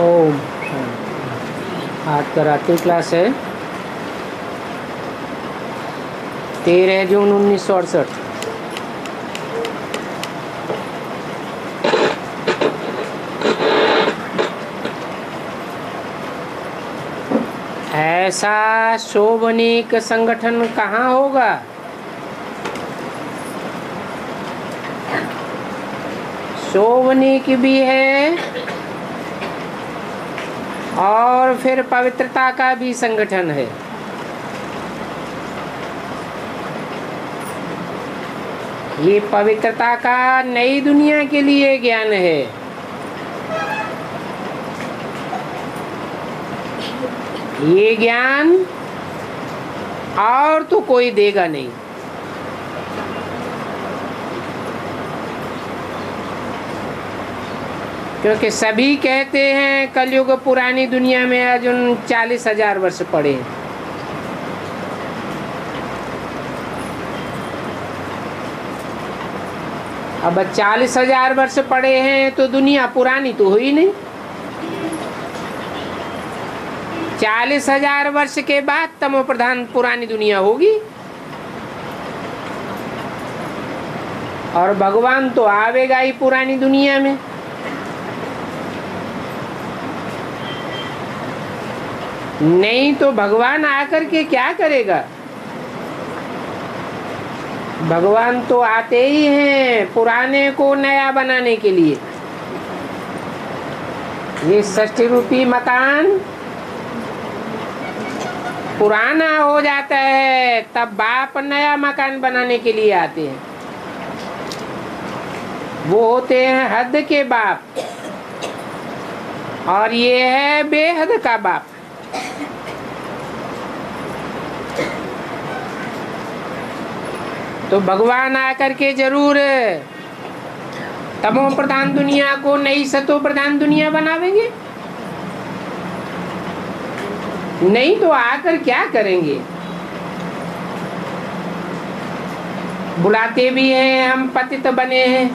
ओम। आज karate class है 13 जून 1968। ऐसा शोभनीक संगठन कहाँ होगा? शोभनीक भी है और फिर पवित्रता का भी संगठन है। ये पवित्रता का नई दुनिया के लिए ज्ञान है। ये ज्ञान और तो कोई देगा नहीं। क्योंकि सभी कहते हैं कलयुग पुरानी दुनिया में अर्जुन 40,000 वर्ष पड़े। अब 40,000 वर्ष पड़े हैं तो दुनिया पुरानी तो हुई नहीं। 40,000 वर्ष के बाद तमो प्रधान पुरानी दुनिया होगी। और भगवान तो आवेगा ही पुरानी दुनिया में। नहीं तो भगवान आकर के क्या करेगा? भगवान तो आते ही हैं पुराने को नया बनाने के लिए। ये षष्ठी रूपी मकान पुराना हो जाता है तब बाप नया मकान बनाने के लिए आते हैं। वो होते हैं हद के बाप और ये है बेहद का बाप। तो भगवान आकर के जरूर तमो प्रधान दुनिया को नई सतो प्रधान दुनिया बनावेंगे। नहीं तो आकर क्या करेंगे? बुलाते भी हैं हम पतित बने हैं।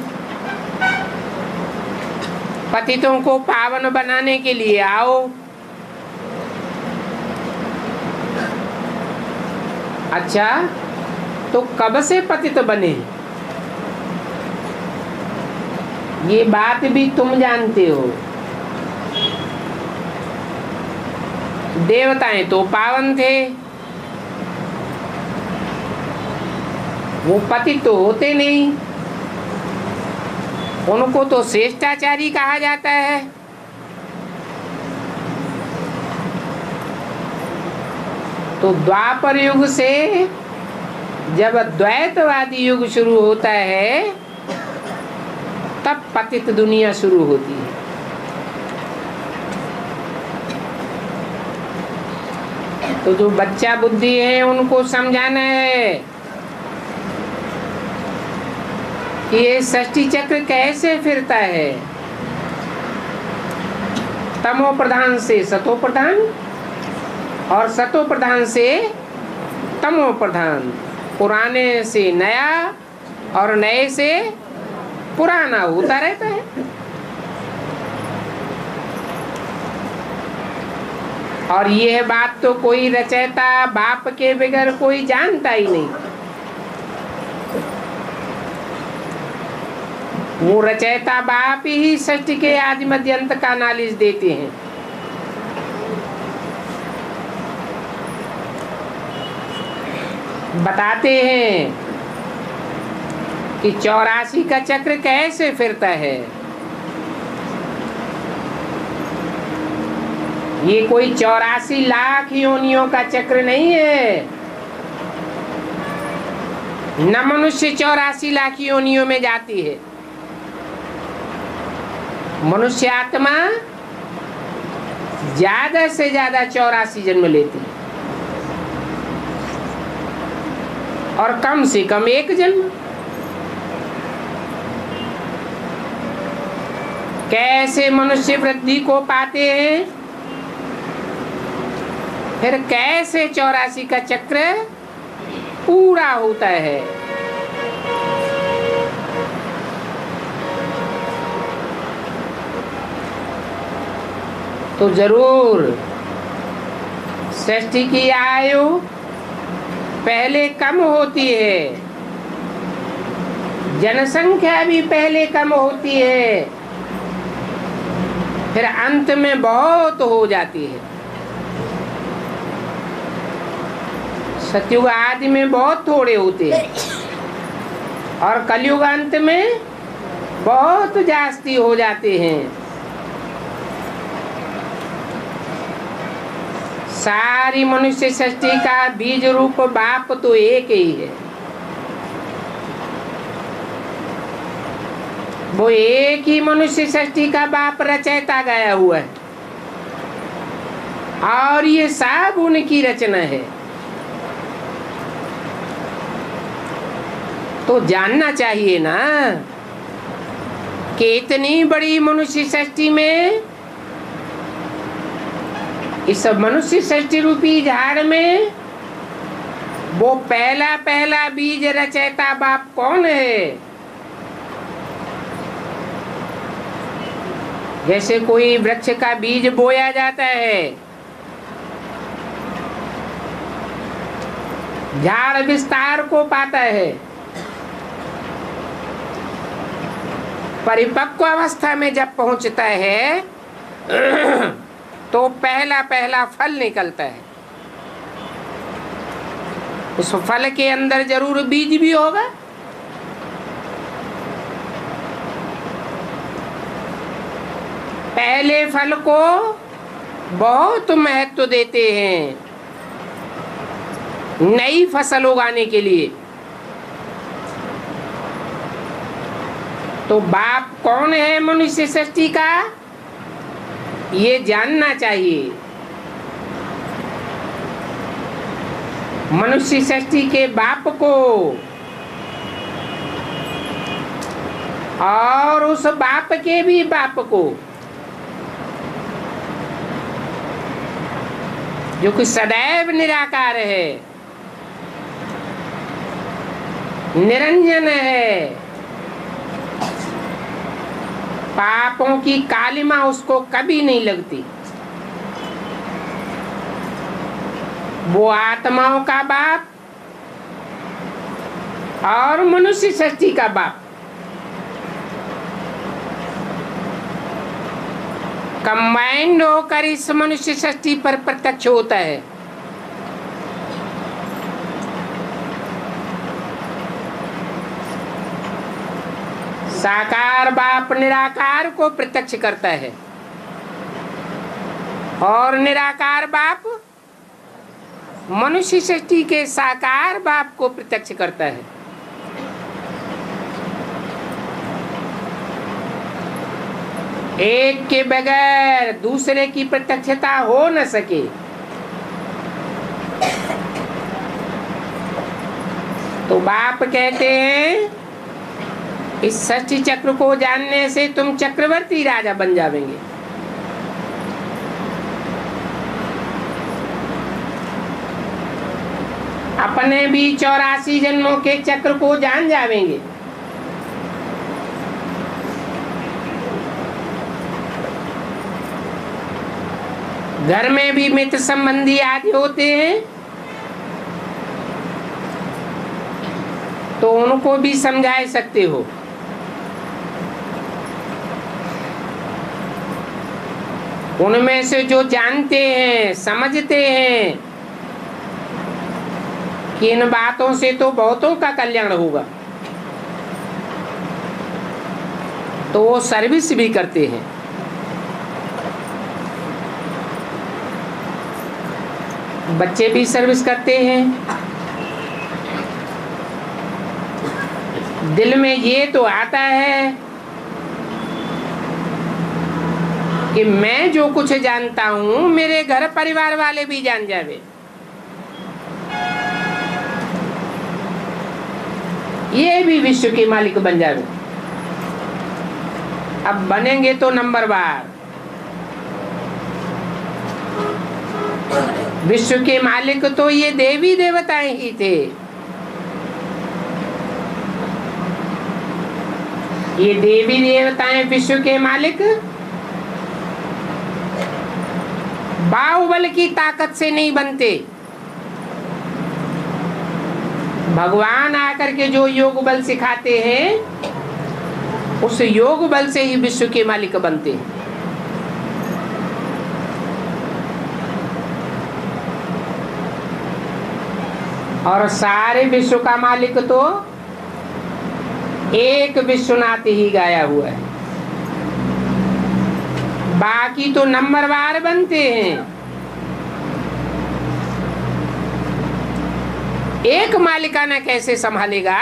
पतितों को पावन बनाने के लिए आओ। अच्छा तो कब से पतित बने? ये बात भी तुम जानते हो। देवताएं तो पावन थे, वो पतित तो होते नहीं। उनको तो श्रेष्ठाचारी कहा जाता है। तो द्वापर युग से जब द्वैतवादी युग शुरू होता है तब पतित दुनिया शुरू होती है। तो जो बच्चा बुद्धि है उनको समझाना है कि ये षष्ठी चक्र कैसे फिरता है। तमो प्रधान से सतो प्रधान और सतो प्रधान से तमो प्रधान, पुराने से नया और नए से पुराना होता रहता है। और यह बात तो कोई रचयिता बाप के बगैर कोई जानता ही नहीं। वो रचयिता बाप ही षष्ठी के आदि मध्य अंत का नॉलेज देते हैं। बताते हैं कि 84 का चक्र कैसे फिरता है। ये कोई 84 लाख योनियों का चक्र नहीं है। न मनुष्य 84 लाख योनियों में जाती है। मनुष्य आत्मा ज्यादा से ज्यादा 84 जन्म लेती है और कम से कम एक जन्म। कैसे मनुष्य वृद्धि को पाते हैं, फिर कैसे 84 का चक्र पूरा होता है। तो जरूर सृष्टि की आयु पहले कम होती है, जनसंख्या भी पहले कम होती है, फिर अंत में बहुत हो जाती है। सतयुग आदि में बहुत थोड़े होते हैं और कलयुग अंत में बहुत जास्ती हो जाते हैं। सारी मनुष्य सृष्टि का बीज रूप बाप तो एक ही है। वो एक ही मनुष्य सृष्टि का बाप रचयिता गया हुआ है और ये सब उनकी रचना है। तो जानना चाहिए ना कि इतनी बड़ी मनुष्य सृष्टि में, इस मनुष्य सृष्टि रूपी झाड़ में वो पहला पहला बीज रचयिता बाप कौन है? जैसे कोई वृक्ष का बीज बोया जाता है, झाड़ विस्तार को पाता है, परिपक्व अवस्था में जब पहुंचता है तो पहला पहला फल निकलता है। उस फल के अंदर जरूर बीज भी होगा। पहले फल को बहुत महत्व देते हैं नई फसल उगाने के लिए। तो बाप कौन है मनुष्य सृष्टि का, ये जानना चाहिए। मनुष्य सृष्टि के बाप को और उस बाप के भी बाप को, जो कि सदैव निराकार है, निरंजन है, पापों की कालिमा उसको कभी नहीं लगती। वो आत्माओं का बाप और मनुष्य सृष्टि का बाप कंबाइंड होकर इस मनुष्य सृष्टि पर प्रत्यक्ष होता है। साकार बाप निराकार को प्रत्यक्ष करता है और निराकार बाप मनुष्य सृष्टि के साकार बाप को प्रत्यक्ष करता है। एक के बगैर दूसरे की प्रत्यक्षता हो न सके। तो बाप कहते हैं इस सृष्टि चक्र को जानने से तुम चक्रवर्ती राजा बन जाएंगे। अपने भी 84 जन्मों के चक्र को जान जाएंगे। घर में भी मित्र संबंधी आदि होते हैं तो उनको भी समझा सकते हो। उनमें से जो जानते हैं, समझते हैं कि इन बातों से तो बहुतों का कल्याण होगा, तो वो सर्विस भी करते हैं। बच्चे भी सर्विस करते हैं। दिल में ये तो आता है कि मैं जो कुछ जानता हूं मेरे घर परिवार वाले भी जान जावे। ये भी विश्व के मालिक बन जावे। अब बनेंगे तो नंबर बार। विश्व के मालिक तो ये देवी देवताएं ही थे। ये देवी देवताएं विश्व के मालिक बाहुबल की ताकत से नहीं बनते। भगवान आकर के जो योग बल सिखाते हैं उस योग बल से ही विश्व के मालिक बनते हैं। और सारे विश्व का मालिक तो एक विश्वनाथ ही गाया हुआ है, बाकी तो नंबरवार बनते हैं। एक मालिकाना कैसे संभालेगा?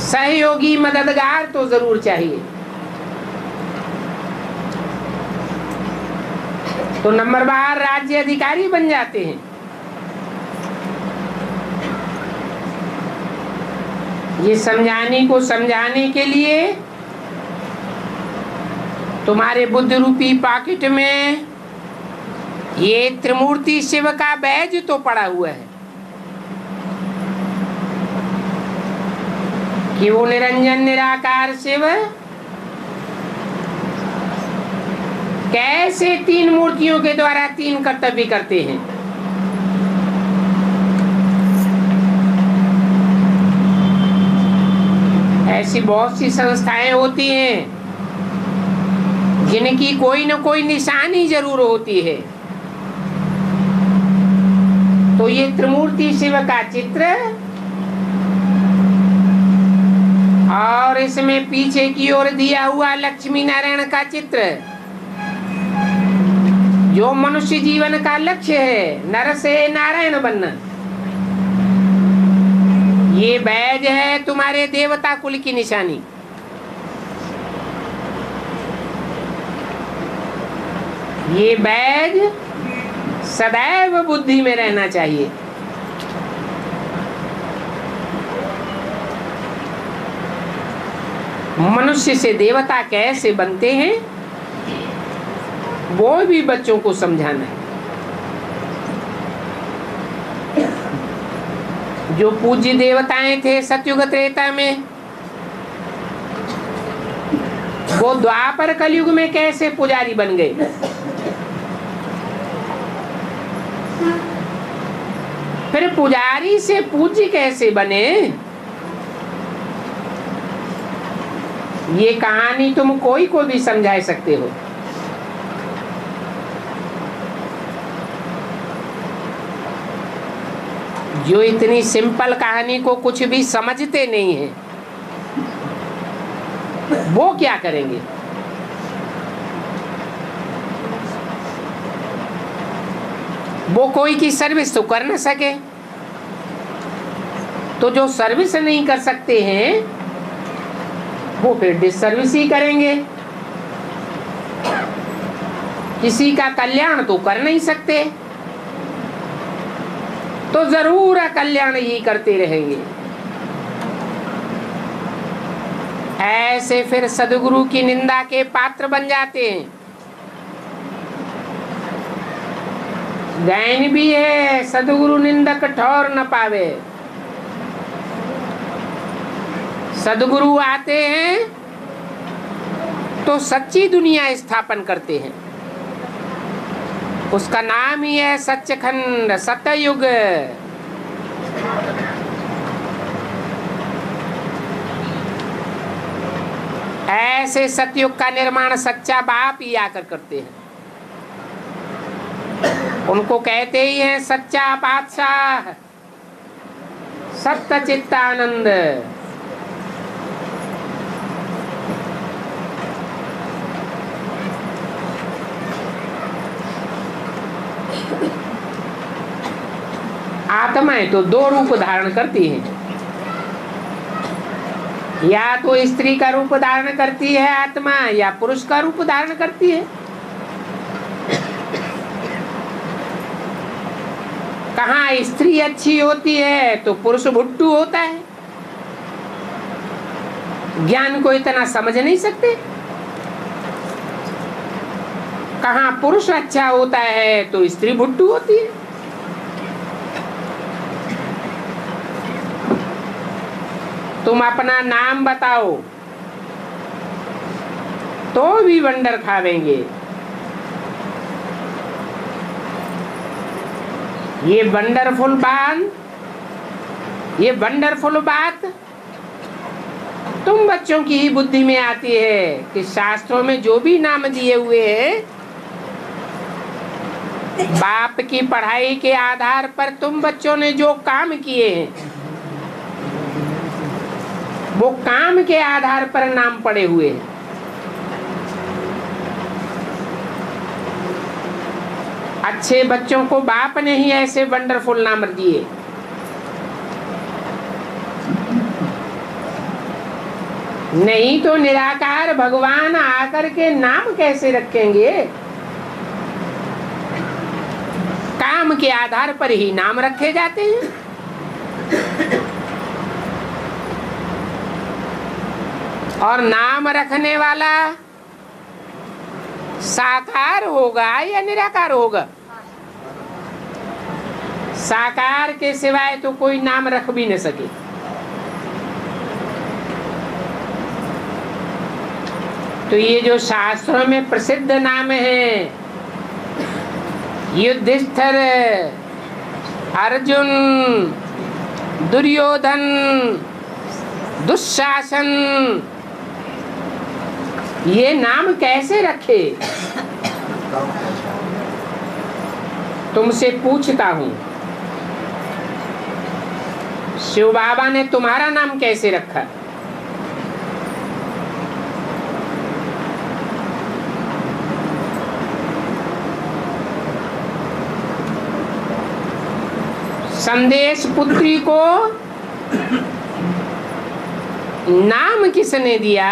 सहयोगी मददगार तो जरूर चाहिए। तो नंबरवार राज्य अधिकारी बन जाते हैं। ये समझाने के लिए तुम्हारे बुद्ध रूपी पॉकेट में ये त्रिमूर्ति शिव का बैज तो पड़ा हुआ है कि वो निरंजन निराकार शिव कैसे तीन मूर्तियों के द्वारा तीन कर्तव्य करते हैं। ऐसी बहुत सी संस्थाएं होती हैं जिनकी कोई न कोई निशानी जरूर होती है। तो ये त्रिमूर्ति शिव का चित्र और इसमें पीछे की ओर दिया हुआ लक्ष्मी नारायण का चित्र, जो मनुष्य जीवन का लक्ष्य है, नर से नारायण बनना, ये बैज है तुम्हारे देवता कुल की निशानी। ये बैज सदैव बुद्धि में रहना चाहिए। मनुष्य से देवता कैसे बनते हैं वो भी बच्चों को समझाना है। जो पूज्य देवताएं थे सतयुग त्रेता में, वो द्वापर कलयुग में कैसे पुजारी बन गए। फिर पुजारी से पूज्य कैसे बने, ये कहानी तुम कोई को भी समझा सकते हो। जो इतनी सिंपल कहानी को कुछ भी समझते नहीं है वो क्या करेंगे? वो कोई की सर्विस तो कर न सके, तो जो सर्विस नहीं कर सकते हैं वो फिर डिसर्विस ही करेंगे। किसी का कल्याण तो कर नहीं सकते तो जरूर अकल्याण ही करते रहेंगे। ऐसे फिर सदगुरु की निंदा के पात्र बन जाते हैं। गायन भी है, सदगुरु निंदक ठौर न पावे। सदगुरु आते हैं तो सच्ची दुनिया स्थापन करते हैं। उसका नाम ही है सच्चखंड सतयुग। ऐसे सतयुग का निर्माण सच्चा बाप ही आकर करते हैं। उनको कहते ही हैं सच्चा बादशाह, सत्य चित्तानंद। आत्माएं तो दो रूप धारण करती हैं, या तो स्त्री का रूप धारण करती है आत्मा, या पुरुष का रूप धारण करती है। कहाँ स्त्री अच्छी होती है तो पुरुष भुट्टू होता है। ज्ञान को इतना समझ नहीं सकते। कहाँ पुरुष अच्छा होता है तो स्त्री भुट्टू होती है। तुम अपना नाम बताओ, तो भी वंडर खावेंगे। ये वंडरफुल बात तुम बच्चों की ही बुद्धि में आती है कि शास्त्रों में जो भी नाम दिए हुए हैं, बाप की पढ़ाई के आधार पर तुम बच्चों ने जो काम किए हैं, वो काम के आधार पर नाम पड़े हुए हैं। अच्छे बच्चों को बाप ने ही ऐसे वंडरफुल नाम दिए। नहीं तो निराकार भगवान आकर के नाम कैसे रखेंगे? काम के आधार पर ही नाम रखे जाते हैं। और नाम रखने वाला साकार होगा या निराकार होगा? साकार के सिवाय तो कोई नाम रख भी न सके। तो ये जो शास्त्रों में प्रसिद्ध नाम है, युधिष्ठिर, अर्जुन, दुर्योधन, दुशासन, ये नाम कैसे रखे? तुमसे पूछता हूं, शिव बाबा ने तुम्हारा नाम कैसे रखा? संदेश पुत्री को नाम किसने दिया?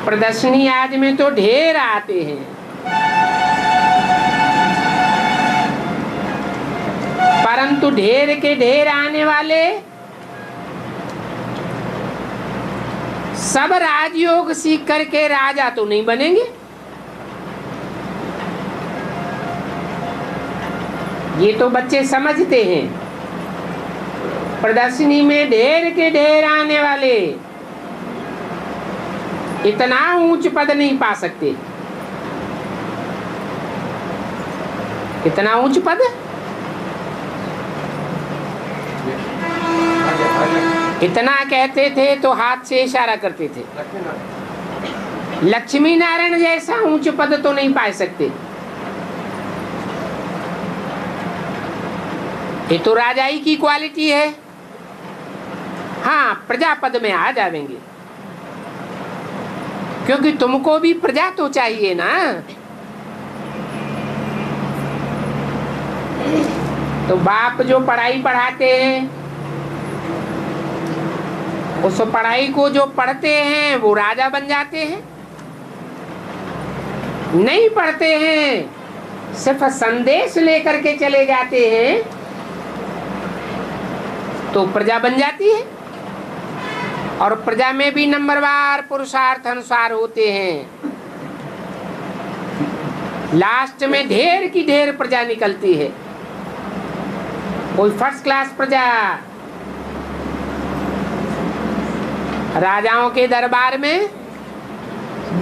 प्रदर्शनी आज में तो ढेर आते हैं, परंतु ढेर के ढेर आने वाले सब राजयोग सीख करके राजा तो नहीं बनेंगे। ये तो बच्चे समझते हैं। प्रदर्शनी में ढेर के ढेर आने वाले इतना ऊंच पद नहीं पा सकते। कितना ऊंच पद? इतना कहते थे तो हाथ से इशारा करते थे। लक्ष्मी नारायण जैसा ऊंच पद तो नहीं पा सकते। ये तो राजाई की क्वालिटी है। हाँ, प्रजा पद में आ जाएंगे, क्योंकि तुमको भी प्रजा तो चाहिए ना। तो बाप जो पढ़ाई पढ़ाते हैं, उस पढ़ाई को जो पढ़ते हैं वो राजा बन जाते हैं। नहीं पढ़ते हैं, सिर्फ संदेश लेकर के चले जाते हैं, तो प्रजा बन जाती है। और प्रजा में भी नंबरवार पुरुषार्थ अनुसार होते हैं। लास्ट में ढेर की ढेर प्रजा निकलती है। कोई फर्स्ट क्लास प्रजा राजाओं के दरबार में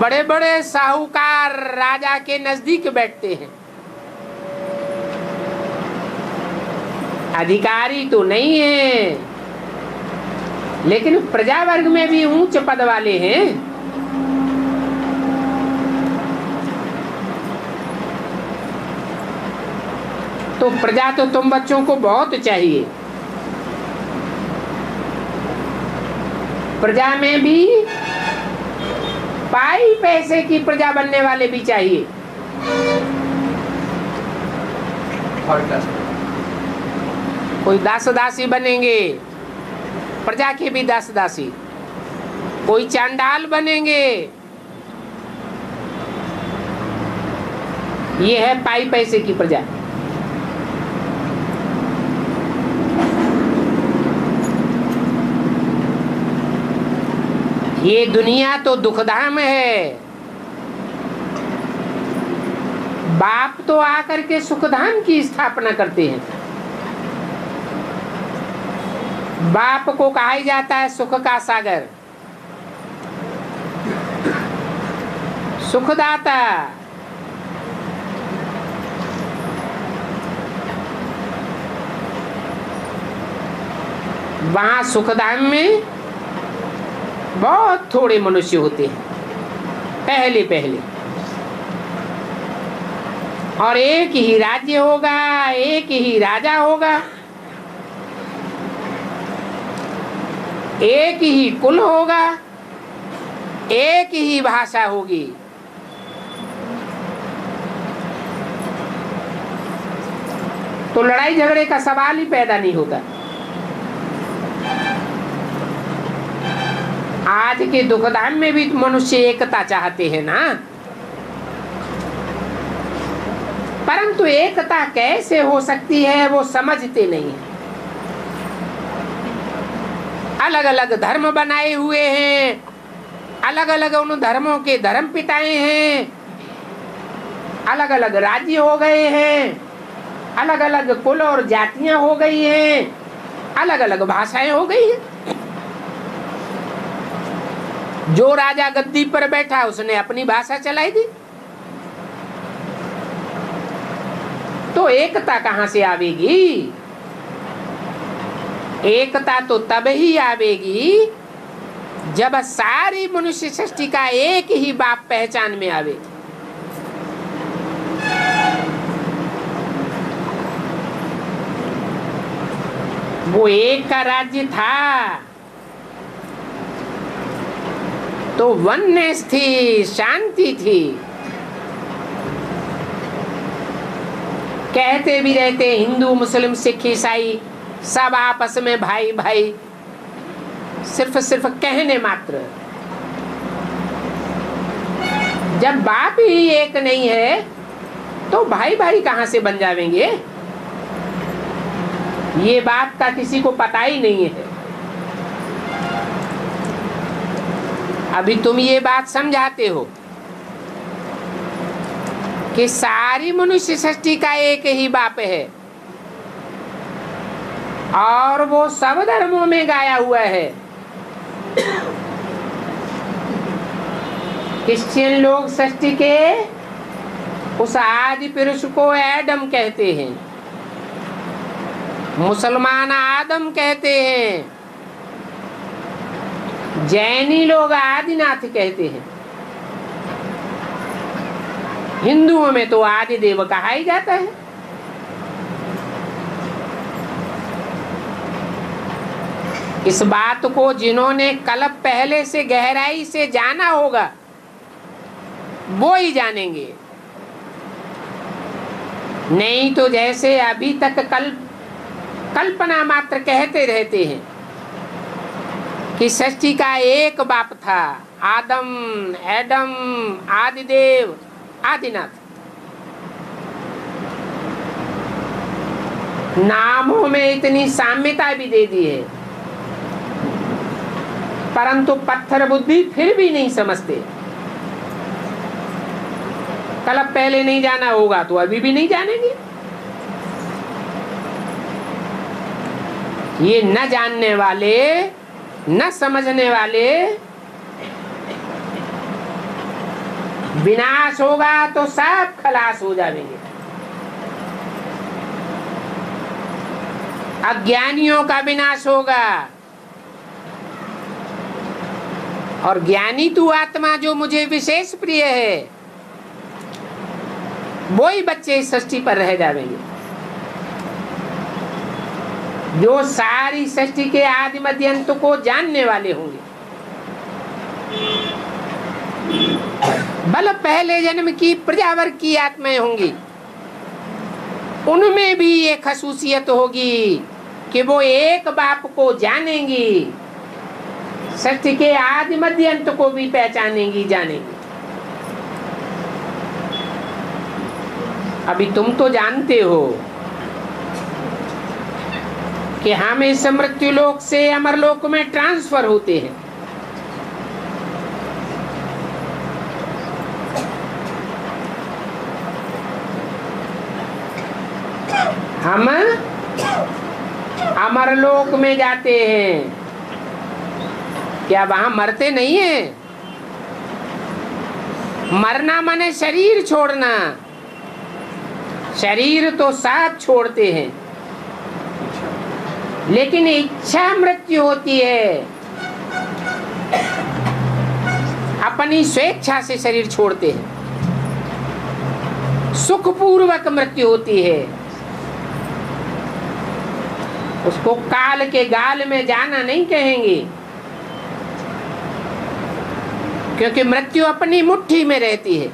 बड़े बड़े साहूकार राजा के नजदीक बैठते हैं। अधिकारी तो नहीं है, लेकिन प्रजा वर्ग में भी ऊंच पद वाले हैं। तो प्रजा तो तुम बच्चों को बहुत चाहिए। प्रजा में भी पाई पैसे की प्रजा बनने वाले भी चाहिए। कोई दास दासी बनेंगे, प्रजा के भी दास दासी। कोई चांडाल बनेंगे, ये है पाई पैसे की प्रजा। ये दुनिया तो दुखधाम है। बाप तो आकर के सुखधाम की स्थापना करते हैं। बाप को कहा ही जाता है सुख का सागर, सुखदाता। वहां सुखधाम में बहुत थोड़े मनुष्य होते हैं पहले पहले, और एक ही राज्य होगा, एक ही राजा होगा, एक ही कुल होगा, एक ही भाषा होगी। तो लड़ाई झगड़े का सवाल ही पैदा नहीं होता। आज के दुखधाम में भी मनुष्य एकता चाहते हैं ना, परंतु एकता कैसे हो सकती है वो समझते नहीं है। अलग अलग धर्म बनाए हुए हैं, अलग अलग उन धर्मों के धर्म पिताएं हैं, अलग अलग राज्य हो गए हैं, अलग अलग कुल और जातियां हो गई हैं, अलग अलग भाषाएं हो गई हैं। जो राजा गद्दी पर बैठा उसने अपनी भाषा चलाई दी। तो एकता कहां से आवेगी? एकता तो तब ही आवेगी जब सारी मनुष्य सृष्टि का एक ही बाप पहचान में आवे। वो एक का राज्य था तो वननेस थी, शांति थी। कहते भी रहते हिंदू मुस्लिम सिख ईसाई सब आपस में भाई भाई, सिर्फ कहने मात्र। जब बाप ही एक नहीं है तो भाई भाई कहां से बन जाएंगे? ये बात का किसी को पता ही नहीं है। अभी तुम ये बात समझाते हो कि सारी मनुष्य सृष्टि का एक ही बाप है और वो सब धर्मों में गाया हुआ है। क्रिश्चियन लोग सृष्टि के उस आदि पुरुष को एडम कहते हैं, मुसलमान आदम कहते हैं, जैनी लोग आदिनाथ कहते हैं, हिंदुओं में तो आदि देव कहा ही जाता है। इस बात को जिन्होंने कल पहले से गहराई से जाना होगा वो ही जानेंगे, नहीं तो जैसे अभी तक कल्पना मात्र कहते रहते हैं कि सृष्टि का एक बाप था, आदम, एडम, आदिदेव, आदिनाथ। नामों में इतनी साम्यता भी दे दी है, परंतु पत्थर बुद्धि फिर भी नहीं समझते। कल पहले नहीं जाना होगा तो अभी भी नहीं जानेंगे। ये न जानने वाले, न समझने वाले, विनाश होगा तो सब खलास हो जाएंगे। अज्ञानियों का विनाश होगा और ज्ञानी तू आत्मा जो मुझे विशेष प्रिय है वो ही बच्चे इस सृष्टि पर रह जाएंगे। जो सारी सृष्टि के आदि मध्य अंत को जानने वाले होंगे। बल पहले जन्म की प्रजावर की आत्माएं होंगी, उनमें भी ये खसूसियत होगी कि वो एक बाप को जानेंगी, सृष्टि के आदि मध्य अंत को भी पहचानेंगी, जानेंगी। अभी तुम तो जानते हो कि हम इस मृत्यु लोक से अमर लोक में ट्रांसफर होते हैं। हम अमरलोक में जाते हैं। क्या वहां मरते नहीं हैं? मरना माने शरीर छोड़ना, शरीर तो साथ छोड़ते हैं, लेकिन इच्छा मृत्यु होती है। अपनी स्वेच्छा से शरीर छोड़ते हैं, सुखपूर्वक मृत्यु होती है। उसको काल के गाल में जाना नहीं कहेंगे, क्योंकि मृत्यु अपनी मुट्ठी में रहती है।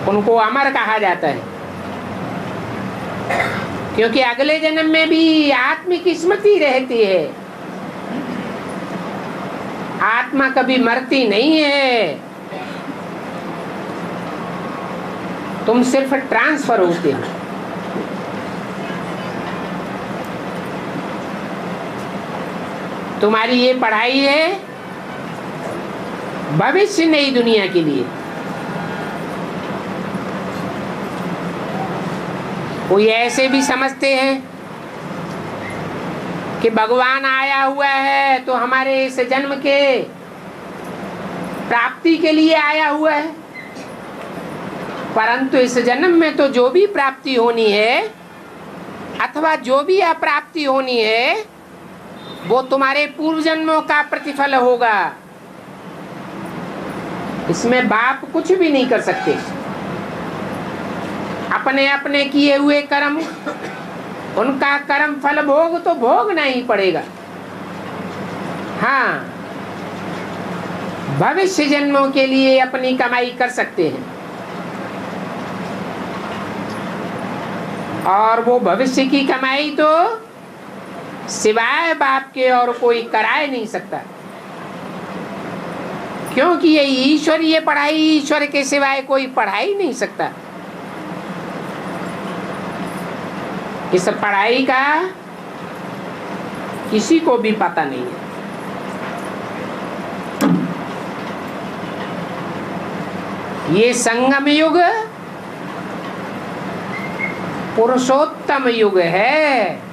उनको अमर कहा जाता है, क्योंकि अगले जन्म में भी आत्मिक स्मृति रहती है। आत्मा कभी मरती नहीं है, तुम सिर्फ ट्रांसफर होते हो। तुम्हारी ये पढ़ाई है भविष्य नई दुनिया के लिए। कोई ऐसे भी समझते हैं कि भगवान आया हुआ है तो हमारे इस जन्म के प्राप्ति के लिए आया हुआ है, परंतु इस जन्म में तो जो भी प्राप्ति होनी है अथवा जो भी अप्राप्ति होनी है वो तुम्हारे पूर्व जन्मों का प्रतिफल होगा। इसमें बाप कुछ भी नहीं कर सकते। अपने अपने किए हुए कर्म, उनका कर्म फल भोग तो भोगना ही पड़ेगा। हाँ, भविष्य जन्मों के लिए अपनी कमाई कर सकते हैं, और वो भविष्य की कमाई तो सिवाय बाप के और कोई कराए नहीं सकता, क्योंकि ये ईश्वरीय पढ़ाई ईश्वर के सिवाय कोई पढ़ा ही नहीं सकता। इस पढ़ाई का किसी को भी पता नहीं है। ये संगम युग पुरुषोत्तम युग है।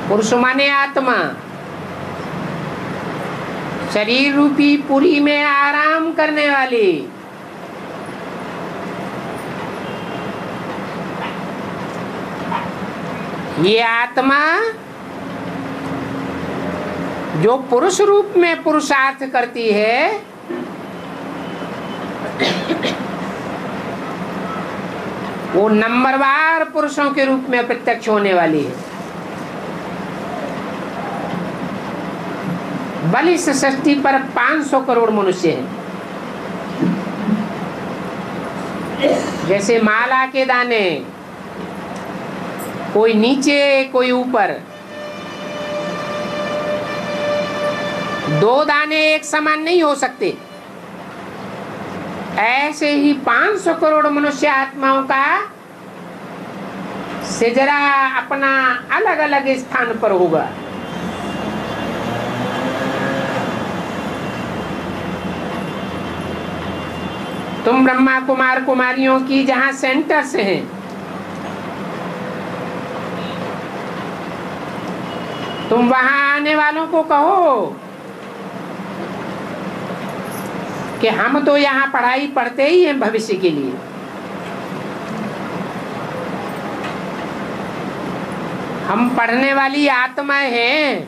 पुरुष माने आत्मा, शरीर रूपी पुरी में आराम करने वाली। ये आत्मा जो पुरुष रूप में पुरुषार्थ करती है, वो नंबरवार पुरुषों के रूप में प्रत्यक्ष होने वाली है। बलिष्ठ सृष्टि पर 500 करोड़ मनुष्य हैं। जैसे माला के दाने, कोई नीचे कोई ऊपर, दो दाने एक समान नहीं हो सकते। ऐसे ही 500 करोड़ मनुष्य आत्माओं का सिजरा अपना अलग अलग स्थान पर होगा। तुम ब्रह्मा कुमार कुमारियों की जहां सेंटर से हैं, तुम वहां आने वालों को कहो कि हम तो यहाँ पढ़ाई पढ़ते ही हैं भविष्य के लिए। हम पढ़ने वाली आत्माएं हैं।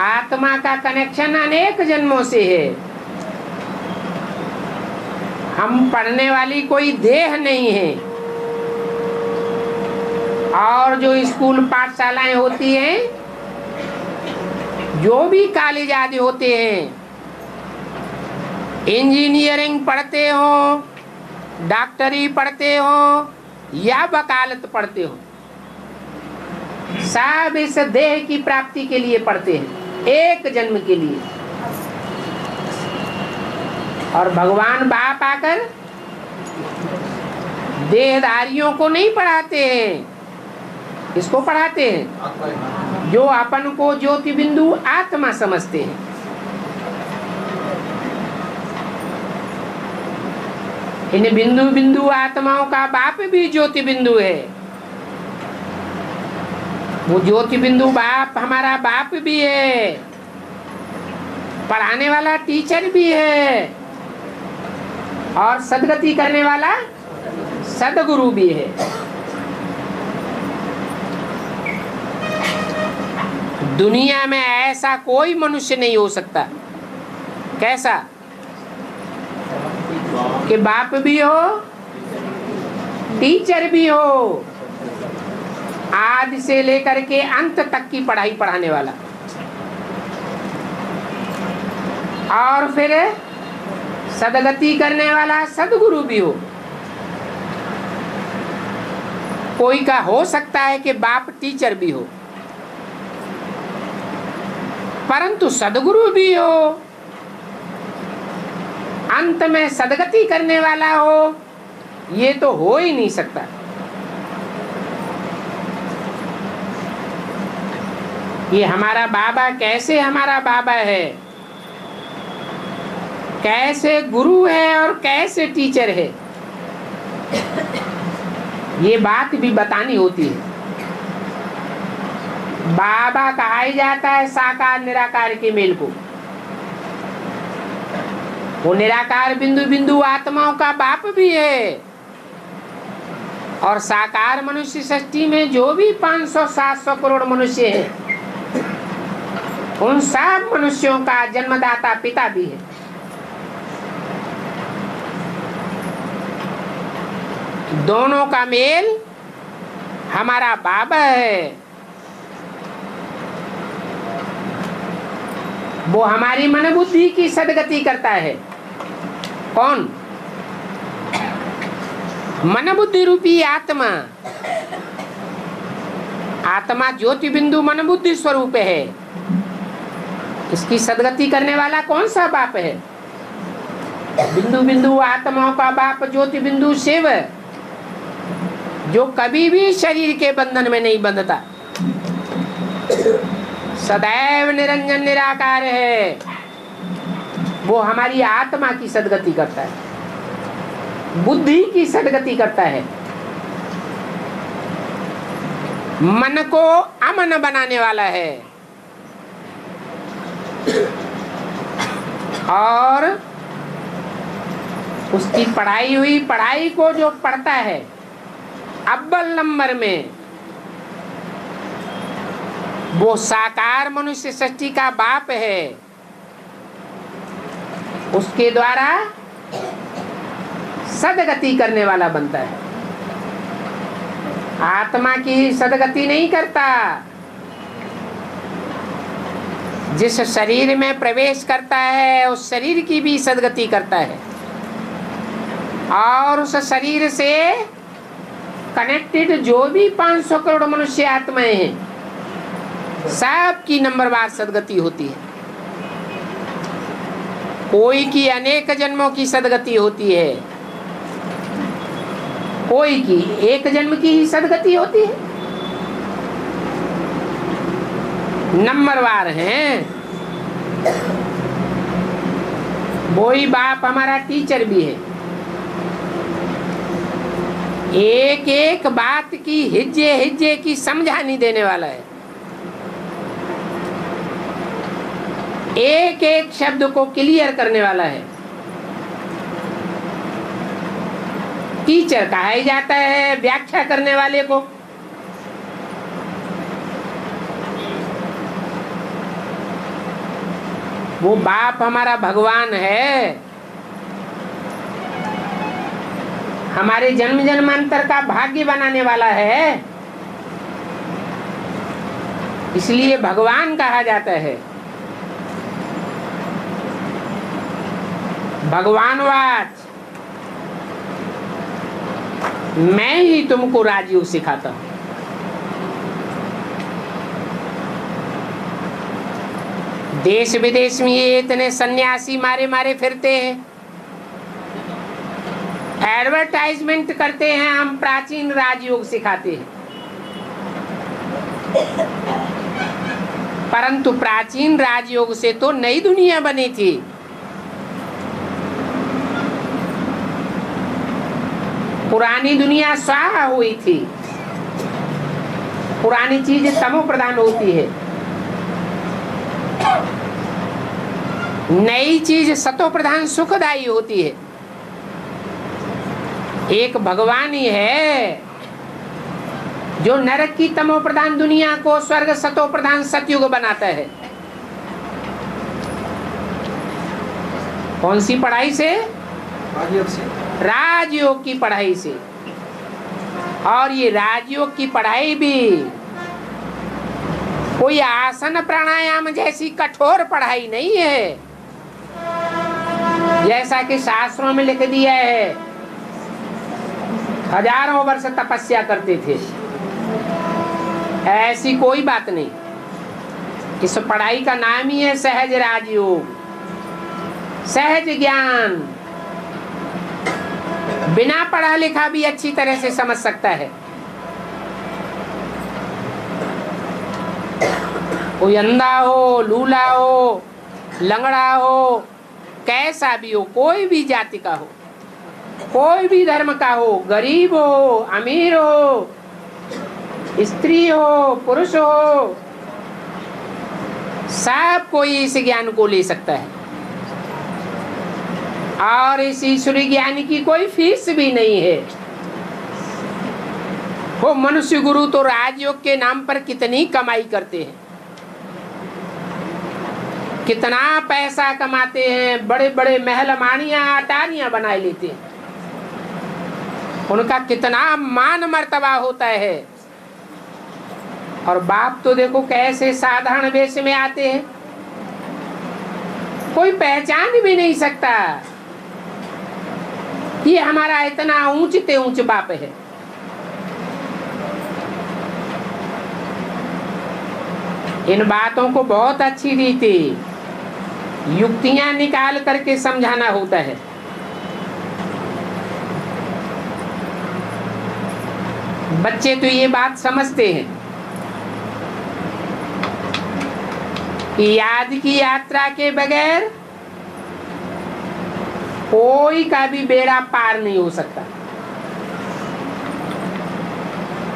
आत्मा का कनेक्शन अनेक जन्मों से है। हम पढ़ने वाली कोई देह नहीं है। और जो स्कूल पाठशालाएं होती हैं, जो भी कॉलेज आदि होते हैं, इंजीनियरिंग पढ़ते हो, डॉक्टरी पढ़ते हो या वकालत पढ़ते हो, सब इस देह की प्राप्ति के लिए पढ़ते हैं, एक जन्म के लिए। और भगवान बाप आकर देहधारियों को नहीं पढ़ाते हैं। इसको पढ़ाते हैं जो अपन को ज्योति बिंदु आत्मा समझते हैं। इन बिंदु बिंदु आत्माओं का बाप भी ज्योति बिंदु है। वो ज्योति बिंदु बाप हमारा बाप भी है, पढ़ाने वाला टीचर भी है, और सदगति करने वाला सदगुरु भी है। दुनिया में ऐसा कोई मनुष्य नहीं हो सकता कैसा कि बाप भी हो, टीचर भी हो, आदि से लेकर के अंत तक की पढ़ाई पढ़ाने वाला, और फिर सदगति करने वाला सदगुरु भी हो। कोई का हो सकता है कि बाप टीचर भी हो, परंतु सदगुरु भी हो, अंत में सदगति करने वाला हो, ये तो हो ही नहीं सकता। ये हमारा बाबा कैसे हमारा बाबा है, कैसे गुरु है और कैसे टीचर है, ये बात भी बतानी होती है। बाबा कहा ही जाता है साकार निराकार के मेल को। वो निराकार बिंदु बिंदु आत्माओं का बाप भी है, और साकार मनुष्य सृष्टि में जो भी 500-700 करोड़ मनुष्य हैं, उन सब मनुष्यों का जन्मदाता पिता भी है। दोनों का मेल हमारा बाबा है। वो हमारी मन बुद्धि की सदगति करता है। कौन? मन बुद्धि रूपी आत्मा। आत्मा ज्योति बिंदु मन बुद्धि स्वरूप है। इसकी सदगति करने वाला कौन सा बाप है? बिंदु बिंदु आत्माओं का बाप ज्योति बिंदु शिव, जो कभी भी शरीर के बंधन में नहीं बंधता, सदैव निरंजन निराकार है। वो हमारी आत्मा की सदगति करता है, बुद्धि की सदगति करता है, मन को अमन बनाने वाला है, और उसकी पढ़ाई हुई पढ़ाई को जो पढ़ता है अव्वल नंबर में, वो साकार मनुष्य सृष्टि का बाप है। उसके द्वारा सदगति करने वाला बनता है। आत्मा की सदगति नहीं करता। जिस शरीर में प्रवेश करता है उस शरीर की भी सदगति करता है, और उस शरीर से कनेक्टेड जो भी 500 करोड़ मनुष्य आत्माएं हैं, सब की नंबरवार सदगति होती है। कोई की अनेक जन्मों की सदगति होती है, कोई की एक जन्म की ही सदगति होती है। नंबरवार हैं। वही बाप हमारा टीचर भी है। एक एक बात की हिज्जे हिज्जे की समझानी देने वाला है। एक एक शब्द को क्लियर करने वाला है। टीचर कहा ही जाता है व्याख्या करने वाले को। वो बाप हमारा भगवान है, हमारे जन्म जन्मांतर का भाग्य बनाने वाला है, इसलिए भगवान कहा जाता है। भगवानवाच, मैं ही तुमको राजयोग सिखाता हूं। देश विदेश में ये इतने सन्यासी मारे मारे फिरते हैं, एडवर्टाइजमेंट करते हैं हम प्राचीन राजयोग सिखाते हैं, परंतु प्राचीन राजयोग से तो नई दुनिया बनी थी। पुरानी दुनिया स्वाहा हुई थी, पुरानी चीज तमो प्रधान होती है, नई चीज सतो प्रधान सुखदायी होती है। एक भगवान ही है जो नरक की तमो प्रधान दुनिया को स्वर्ग सतो प्रधान सतयुग बनाता है। कौन सी पढ़ाई से? राजयोग की पढ़ाई से। और ये राजयोग की पढ़ाई भी कोई आसन प्राणायाम जैसी कठोर पढ़ाई नहीं है, जैसा कि शास्त्रों में लिख दिया है। हजारों वर्ष तपस्या करते थे, ऐसी कोई बात नहीं। इस पढ़ाई का नाम ही है सहज राजयोग, सहज ज्ञान। बिना पढ़ा लिखा भी अच्छी तरह से समझ सकता है। कोई अंधा हो, लूला हो, लंगड़ा हो, कैसा भी हो, कोई भी जाति का हो, कोई भी धर्म का हो, गरीब हो, अमीर हो, स्त्री हो, पुरुष हो, सब कोई इस ज्ञान को ले सकता है। और इस ईश्वरी ज्ञान की कोई फीस भी नहीं है। वो मनुष्य गुरु तो राजयोग के नाम पर कितनी कमाई करते हैं, कितना पैसा कमाते हैं, बड़े बड़े महल माड़ियां अटारियां बना लेते हैं, उनका कितना मान मर्तबा होता है। और बाप तो देखो कैसे साधारण वेश में आते हैं, कोई पहचान भी नहीं सकता ये हमारा इतना ऊंचते ऊंच बाप है। इन बातों को बहुत अच्छी रीति युक्तियां निकाल करके समझाना होता है। बच्चे तो ये बात समझते हैं कि याद की यात्रा के बगैर कोई का भी बेड़ा पार नहीं हो सकता।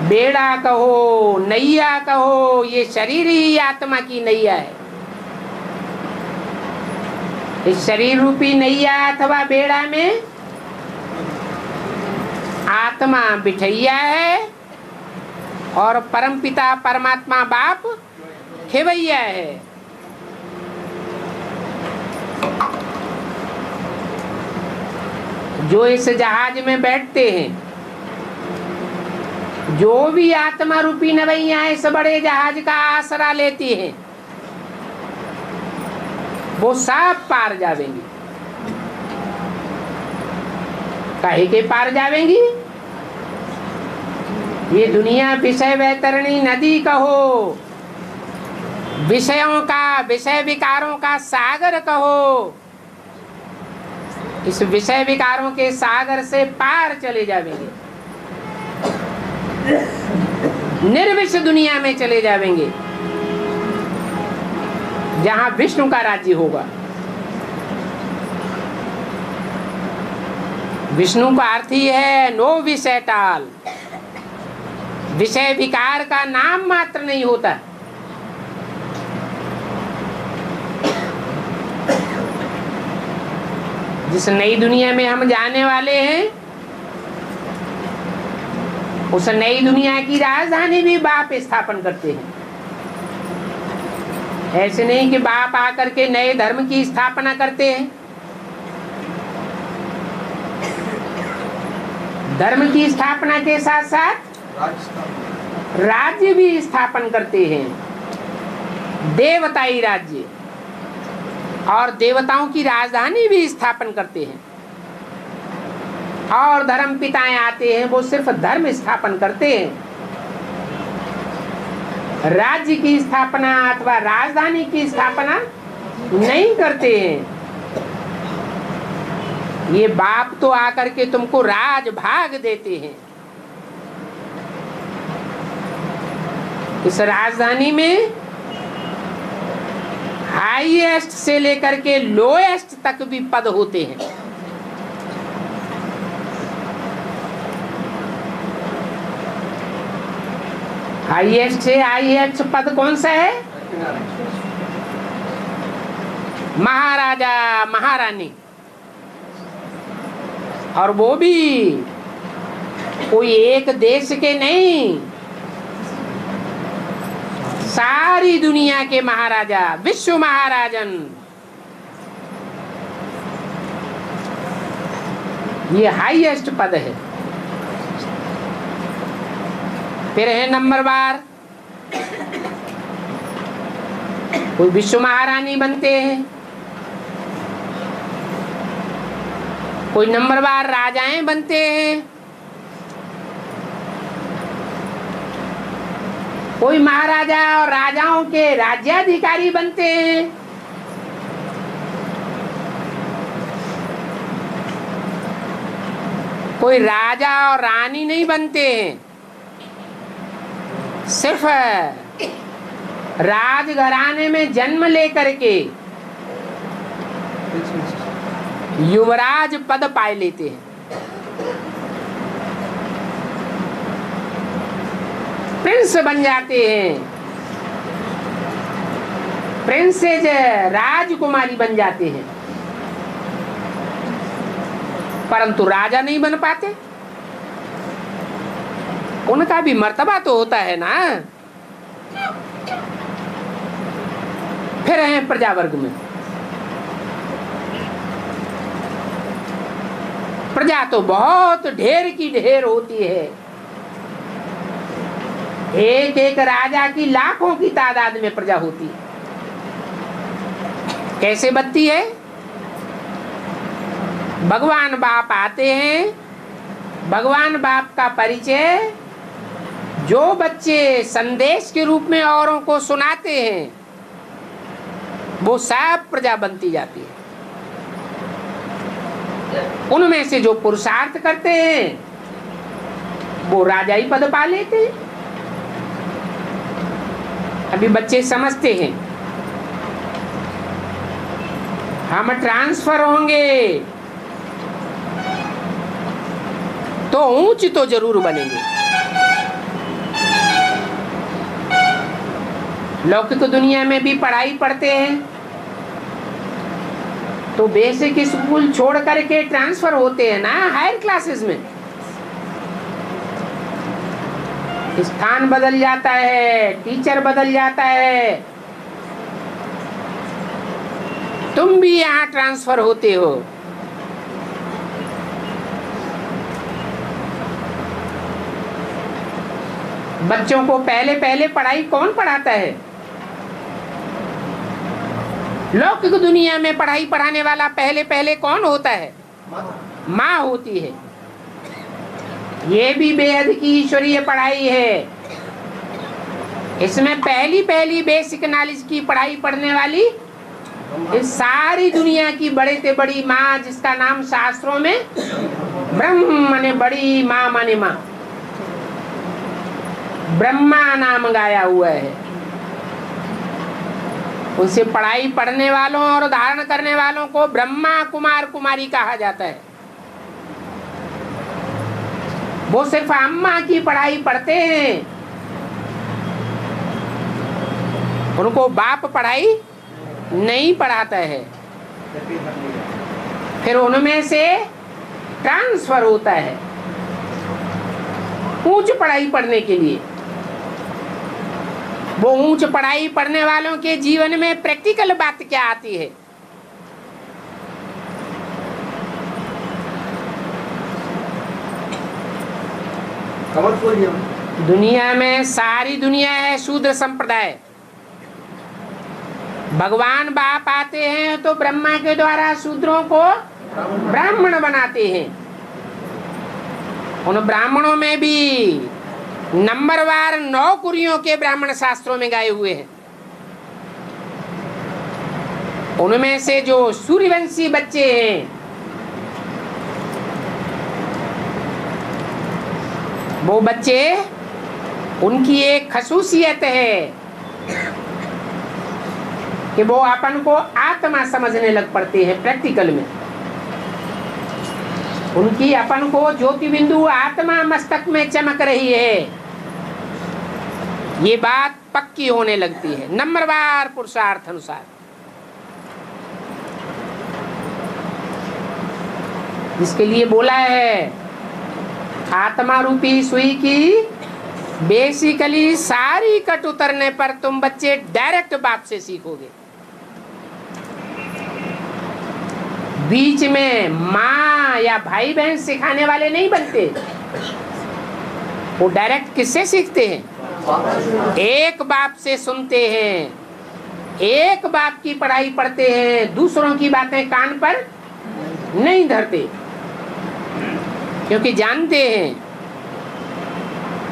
बेड़ा कहो, नैया कहो, ये शरीर ही आत्मा की नैया है। इस शरीर रूपी नैया अथवा बेड़ा में आत्मा बिठैया है और परमपिता परमात्मा बाप खेवैया है। जो इस जहाज में बैठते हैं, जो भी आत्मा रूपी नवैया इस बड़े जहाज का आसरा लेती हैं, वो सब पार जावेंगी। काहे के पार जावेंगी? ये दुनिया विषय वैतरणी नदी कहो, विषयों का, विषय विकारों का सागर कहो, इस विषय विकारों के सागर से पार चले जावेंगे, निर्विष दुनिया में चले जावेंगे, जहां विष्णु का राज्य होगा। विष्णु का अर्थ ही है नो विषय टाल। विषय विकार का नाम मात्र नहीं होता। जिस नई दुनिया में हम जाने वाले हैं, उस नई दुनिया की राजधानी भी बाप स्थापन करते हैं। ऐसे नहीं कि बाप आकर के नए धर्म की स्थापना करते हैं। धर्म की स्थापना के साथ साथ राज्य भी स्थापन करते हैं, देवताई राज्य, और देवताओं की राजधानी भी स्थापन करते हैं। और धर्म पिताएं आते हैं, वो सिर्फ धर्म स्थापन करते हैं, राज्य की स्थापना अथवा राजधानी की स्थापना नहीं करते हैं। ये बाप तो आकर के तुमको राज भाग देते हैं। इस राजधानी में हाईएस्ट से लेकर के लोएस्ट तक भी पद होते हैं। हाईएस्ट से हाईएस्ट पद कौन सा है? महाराजा महारानी। और वो भी कोई एक देश के नहीं, सारी दुनिया के महाराजा, विश्व महाराजन। ये हाईएस्ट पद है। फिर है नंबरवार, कोई विश्व महारानी बनते हैं, कोई नंबरवार राजाएं बनते हैं, कोई महाराजा और राजाओं के राज्याधिकारी बनते हैं, कोई राजा और रानी नहीं बनते हैं। सिर्फ राजघराने में जन्म लेकर के युवराज पद पाए लेते हैं। प्रिंस बन जाते हैं, प्रिंसेस राजकुमारी बन जाते हैं, परंतु राजा नहीं बन पाते। उनका भी मर्तबा तो होता है ना। फिर हैं प्रजा वर्ग में, प्रजा तो बहुत ढेर की ढेर होती है। एक एक राजा की लाखों की तादाद में प्रजा होती है। कैसे बनती है? भगवान बाप आते हैं, भगवान बाप का परिचय जो बच्चे संदेश के रूप में औरों को सुनाते हैं, वो सब प्रजा बनती जाती है। उनमें से जो पुरुषार्थ करते हैं वो राजाई पद पा लेते हैं। अभी बच्चे समझते हैं हम ट्रांसफर होंगे तो ऊंच तो जरूर बनेंगे। लौकिक दुनिया में भी पढ़ाई पढ़ते हैं तो बेसिक स्कूल छोड़ करके ट्रांसफर होते हैं ना हायर क्लासेस में। स्थान बदल जाता है, टीचर बदल जाता है, तुम भी यहाँ ट्रांसफर होते हो। बच्चों को पहले पहले पढ़ाई कौन पढ़ाता है? लौकिक दुनिया में पढ़ाई पढ़ाने वाला पहले पहले कौन होता है? माँ होती है। ये भी बेहद की ईश्वरीय पढ़ाई है। इसमें पहली पहली बेसिक नॉलेज की पढ़ाई पढ़ने वाली इस सारी दुनिया की बड़े से बड़ी माँ, जिसका नाम शास्त्रों में ब्रह्म माने बड़ी माँ माने माँ, ब्रह्मा नाम गाया हुआ है। उनसे पढ़ाई पढ़ने वालों और धारण करने वालों को ब्रह्मा कुमार कुमारी कहा जाता है। वो सिर्फ अम्मा की पढ़ाई पढ़ते हैं, उनको बाप पढ़ाई नहीं पढ़ाता है। फिर उनमें से ट्रांसफर होता है ऊंच पढ़ाई पढ़ने के लिए। वो ऊंच पढ़ाई पढ़ने वालों के जीवन में प्रैक्टिकल बात क्या आती है? दुनिया में सारी दुनिया है शूद्र संप्रदाय। भगवान बाप आते हैं तो ब्रह्मा के द्वारा शूद्रों को ब्राह्मण बनाते हैं। उन ब्राह्मणों में भी नंबरवार 9 कुरियों के ब्राह्मण शास्त्रों में गाए हुए हैं। उनमें से जो सूर्यवंशी बच्चे हैं वो बच्चे, उनकी एक खसूसियत है कि वो अपन को आत्मा समझने लग पड़ते हैं। प्रैक्टिकल में उनकी अपन को ज्योति बिंदु आत्मा मस्तक में चमक रही है। ये बात पक्की होने लगती है नंबरवार पुरुषार्थ अनुसार। जिसके लिए बोला है आत्मा रूपी सुई की बेसिकली सारी कट उतरने पर तुम बच्चे डायरेक्ट बाप से सीखोगे। बीच में माँ या भाई बहन सिखाने वाले नहीं बनते, वो डायरेक्ट किससे सीखते हैं? एक बाप से सुनते हैं, एक बाप की पढ़ाई पढ़ते हैं, दूसरों की बातें कान पर नहीं धरते, क्योंकि जानते हैं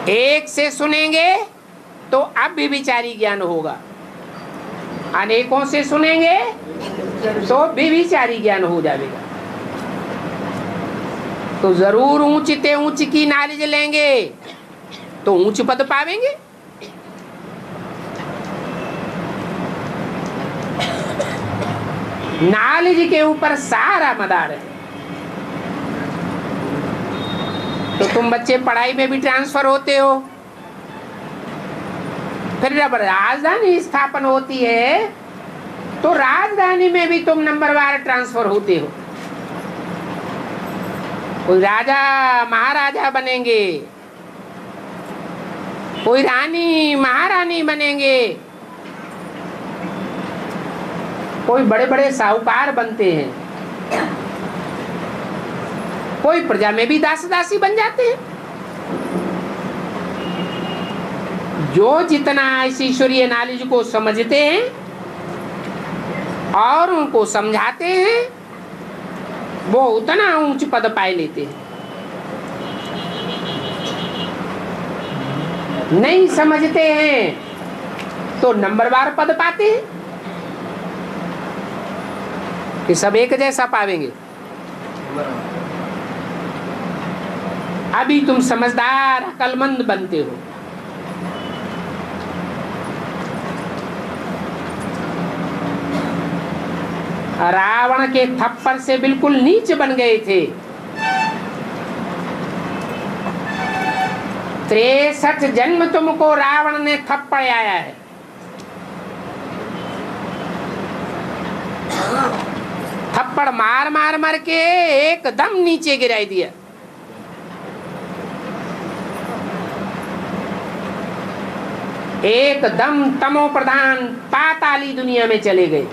एक से सुनेंगे तो अब भी विचारी ज्ञान होगा, अनेकों से सुनेंगे तो भी विचारी ज्ञान हो जाएगा। तो जरूर ऊंचते ऊंच की नॉलेज लेंगे तो ऊंच पद पावेंगे। नॉलेज के ऊपर सारा मदार है। तो तुम बच्चे पढ़ाई में भी ट्रांसफर होते हो, फिर जब राजधानी स्थापन होती है तो राजधानी में भी तुम नंबरवार ट्रांसफर होते हो। कोई राजा महाराजा बनेंगे, कोई रानी महारानी बनेंगे, कोई बड़े बड़े साहूकार बनते हैं, कोई प्रजा में भी दास दासी बन जाते हैं। जो जितना इस ईश्वरीय नॉलेज को समझते हैं और उनको समझाते हैं वो उतना ऊंच पद पाए लेते हैं। नहीं समझते हैं तो नंबरवार पद पाते हैं कि सब एक जैसा पावेंगे। अभी तुम समझदार अक्लमंद बनते हो। रावण के थप्पड़ से बिल्कुल नीच बन गए थे। 63 जन्म तुमको रावण ने थप्पड़ आया है। थप्पड़ मार मार मार के एकदम नीचे गिराई दिया। एकदम तमो प्रधान पाताली दुनिया में चले गए।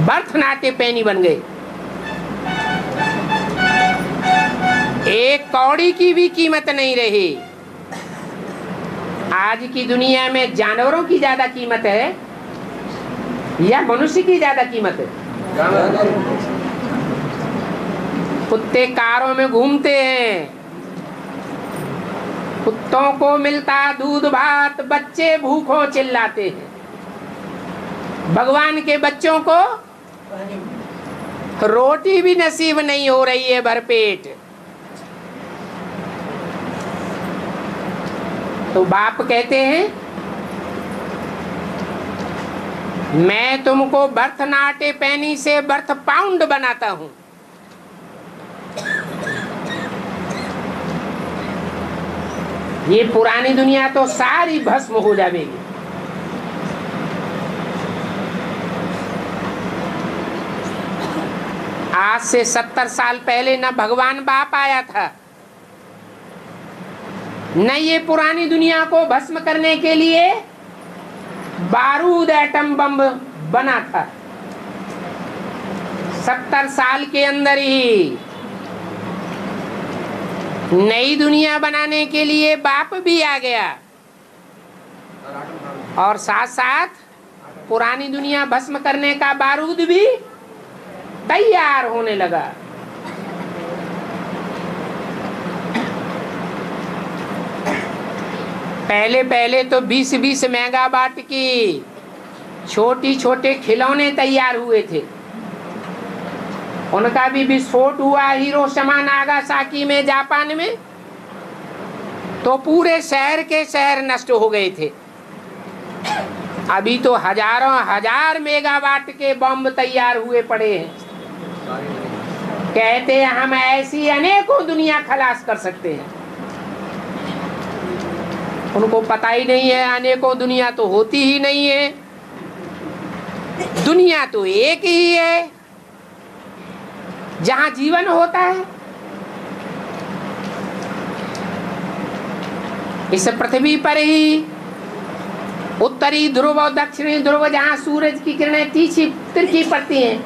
भरतनाट्य पैनी बन गए। एक कौड़ी की भी कीमत नहीं रही। आज की दुनिया में जानवरों की ज्यादा कीमत है या मनुष्य की ज्यादा कीमत है? कुत्ते कारों में घूमते हैं, कुत्तों को मिलता दूध भात, बच्चे भूखों चिल्लाते हैं। भगवान के बच्चों को रोटी भी नसीब नहीं हो रही है भरपेट। तो बाप कहते हैं मैं तुमको भरतनाट्य पैनी से बर्थ पाउंड बनाता हूं। ये पुरानी दुनिया तो सारी भस्म हो जाएगी। आज से 70 साल पहले न भगवान बाप आया था, न ये पुरानी दुनिया को भस्म करने के लिए बारूद एटम बम बना था। 70 साल के अंदर ही नई दुनिया बनाने के लिए बाप भी आ गया और साथ साथ पुरानी दुनिया भस्म करने का बारूद भी तैयार होने लगा। पहले पहले तो 20-20 मेगावाट की छोटी छोटे खिलौने तैयार हुए थे। उनका भी विस्फोट हुआ हिरोशिमा नागासाकी में, जापान में, तो पूरे शहर के शहर नष्ट हो गए थे। अभी तो हजारों हजार मेगावाट के बम तैयार हुए पड़े हैं। कहते हैं हम ऐसी अनेकों दुनिया खलास कर सकते हैं। उनको पता ही नहीं है अनेकों दुनिया तो होती ही नहीं है, दुनिया तो एक ही है जहां जीवन होता है। इस पृथ्वी पर ही उत्तरी ध्रुव और दक्षिणी ध्रुव जहां सूरज की किरणें तिरछी पड़ती हैं,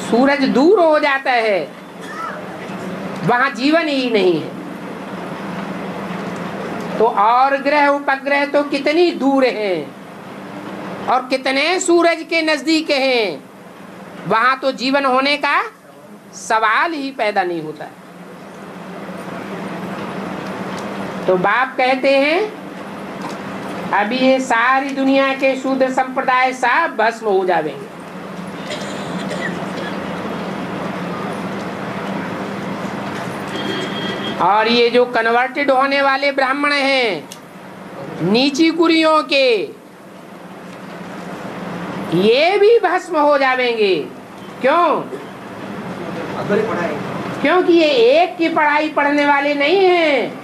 सूरज दूर हो जाता है, वहां जीवन ही नहीं है। तो और ग्रह उपग्रह तो कितनी दूर हैं और कितने सूरज के नजदीक हैं, वहां तो जीवन होने का सवाल ही पैदा नहीं होता है। तो बाप कहते हैं अभी ये सारी दुनिया के शूद्र संप्रदाय सब भस्म हो जाएंगे। और ये जो कन्वर्टेड होने वाले ब्राह्मण हैं नीची कुरियों के, ये भी भस्म हो जाएंगे। क्यों? क्योंकि ये एक की पढ़ाई पढ़ने वाले नहीं हैं,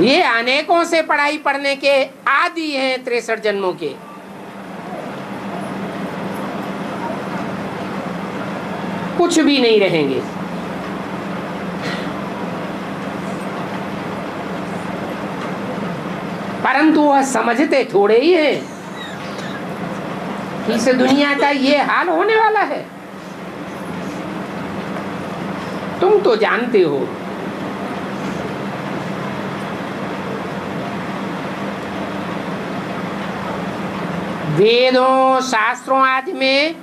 ये अनेकों से पढ़ाई पढ़ने के आदी हैं 63 जन्मों के। कुछ भी नहीं रहेंगे। परंतु वह समझते थोड़े ही हैं कि इस दुनिया का ये हाल होने वाला है। तुम तो जानते हो वेदों शास्त्रों आदि में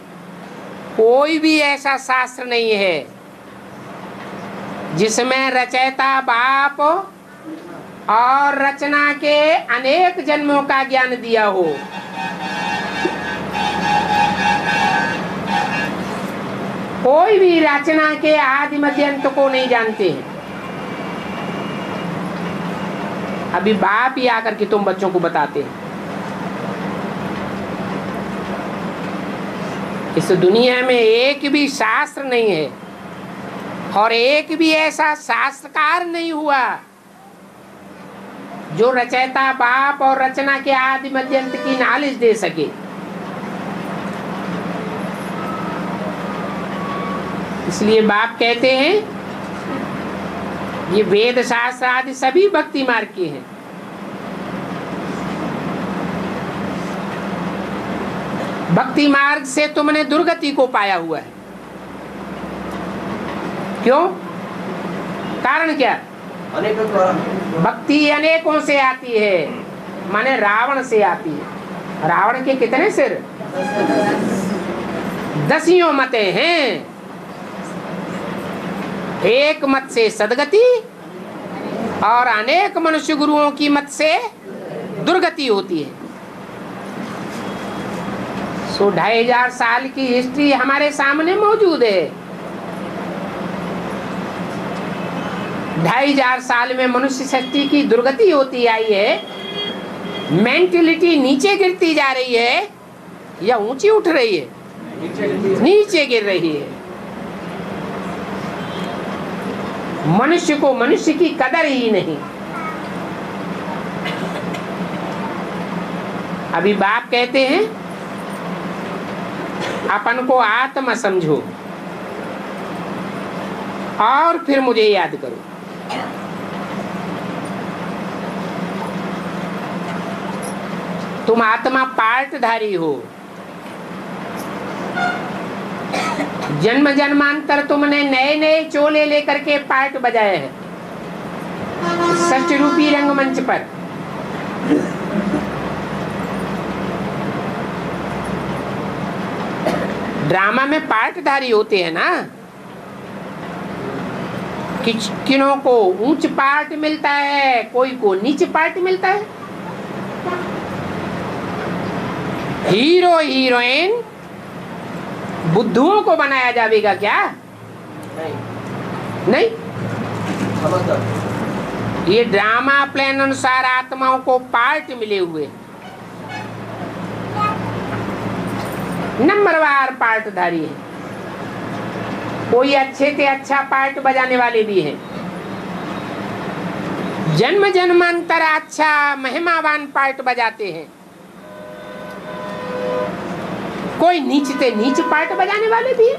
कोई भी ऐसा शास्त्र नहीं है जिसमें रचयिता बाप और रचना के अनेक जन्मों का ज्ञान दिया हो। कोई भी रचना के आदि मध्य अंत को नहीं जानते हैं। अभी बाप ही आकर के तुम बच्चों को बताते हैं। इस दुनिया में एक भी शास्त्र नहीं है और एक भी ऐसा शास्त्रकार नहीं हुआ जो रचयिता बाप और रचना के आदि मध्यंत की नॉलेज दे सके। इसलिए बाप कहते हैं ये वेद शास्त्र आदि सभी भक्ति मार्ग के हैं। भक्ति मार्ग से तुमने दुर्गति को पाया हुआ है। क्यों? कारण क्या? भक्ति अनेकों से आती है, माने रावण से आती है। रावण के कितने सिर? 10 मते हैं। एक मत से सदगति और अनेक मनुष्य गुरुओं की मत से दुर्गति होती है। 2500 साल की हिस्ट्री हमारे सामने मौजूद है। 2500 साल में मनुष्य शक्ति की दुर्गति होती आई है। मेंटलिटी नीचे गिरती जा रही है या ऊंची उठ रही है? नीचे गिर रही है। मनुष्य को मनुष्य की कदर ही नहीं। अभी बाप कहते हैं अपन को आत्मा समझो और फिर मुझे याद करो। तुम आत्मा पार्टधारी हो। जन्म जन्मांतर तुमने नए नए चोले लेकर के पार्ट बजाए हैं सत्य रूपी रंगमंच पर। ड्रामा में पार्टधारी होते हैं ना। किन्हों को ऊंच पार्ट मिलता है, कोई को नीच पार्ट मिलता है। हीरो हीरोइन बुद्धुओं को बनाया जाएगा क्या? नहीं। ये ड्रामा प्लान अनुसार आत्माओं को पार्ट मिले हुए, नंबरवार पार्टधारी है। कोई अच्छे से अच्छा पार्ट बजाने वाले भी हैं जन्म जन्मांतर अच्छा महिमावान पार्ट बजाते हैं। कोई नीच से नीच पार्ट बजाने वाले भी हैं।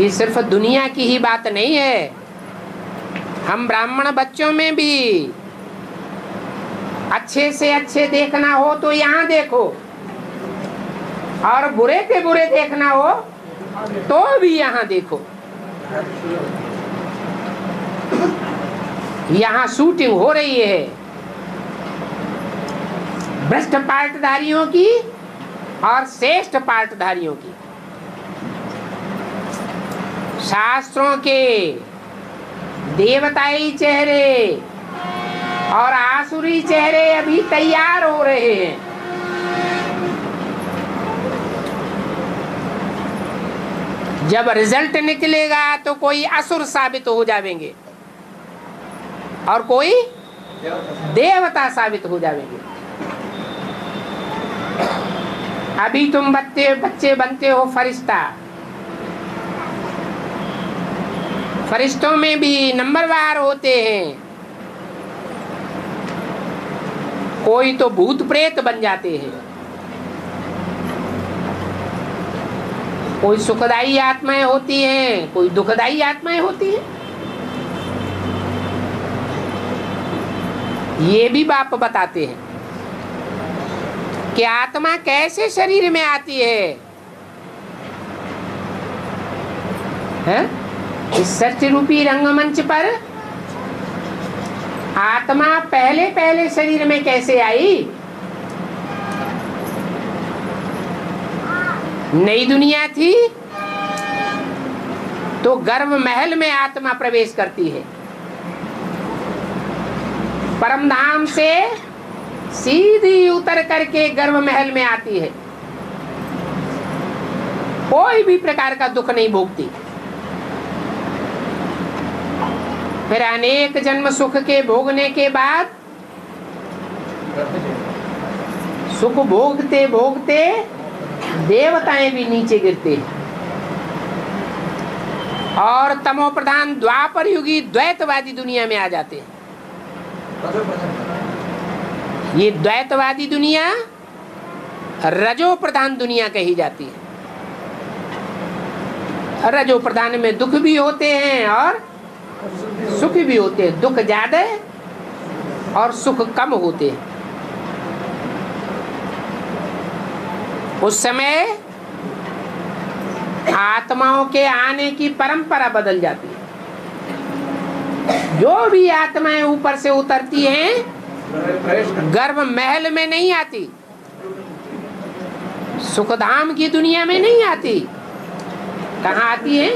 ये सिर्फ दुनिया की ही बात नहीं है, हम ब्राह्मण बच्चों में भी अच्छे से अच्छे देखना हो तो यहाँ देखो, और बुरे के बुरे देखना हो तो भी यहाँ देखो। यहाँ शूटिंग हो रही है भ्रष्ट पार्टधारियों की और श्रेष्ठ पार्टधारियों की। शास्त्रों के देवताई चेहरे और आसुरी चेहरे अभी तैयार हो रहे हैं। जब रिजल्ट निकलेगा तो कोई असुर साबित हो जाएंगे और कोई देवता साबित हो जाएंगे। अभी तुम बच्चे बनते हो फरिश्ता। फरिश्तों में भी नंबरवार होते हैं। कोई तो भूत प्रेत बन जाते हैं, कोई सुखदायी आत्माएं होती हैं, कोई दुखदायी आत्माएं होती हैं। ये भी बाप बताते हैं कि आत्मा कैसे शरीर में आती है, हैं? इस सत्य रूपी रंगमंच पर आत्मा पहले पहले शरीर में कैसे आई। नई दुनिया थी तो गर्भ महल में आत्मा प्रवेश करती है। परम धाम से सीधी उतर करके गर्भ महल में आती है। कोई भी प्रकार का दुख नहीं भोगती। फिर अनेक जन्म सुख के भोगने के बाद सुख भोगते भोगते देवताएं भी नीचे गिरते हैं और तमो प्रधान द्वापर युगी द्वैतवादी दुनिया में आ जाते हैं। ये द्वैतवादी दुनिया रजो प्रधान दुनिया कही जाती है। रजो प्रधान में दुख भी होते हैं और सुख भी होते हैं। दुख ज्यादा और सुख कम होते हैं। उस समय आत्माओं के आने की परंपरा बदल जाती है। जो भी आत्माएं ऊपर से उतरती हैं गर्भ महल में नहीं आती, सुखधाम की दुनिया में नहीं आती। कहाँ आती है?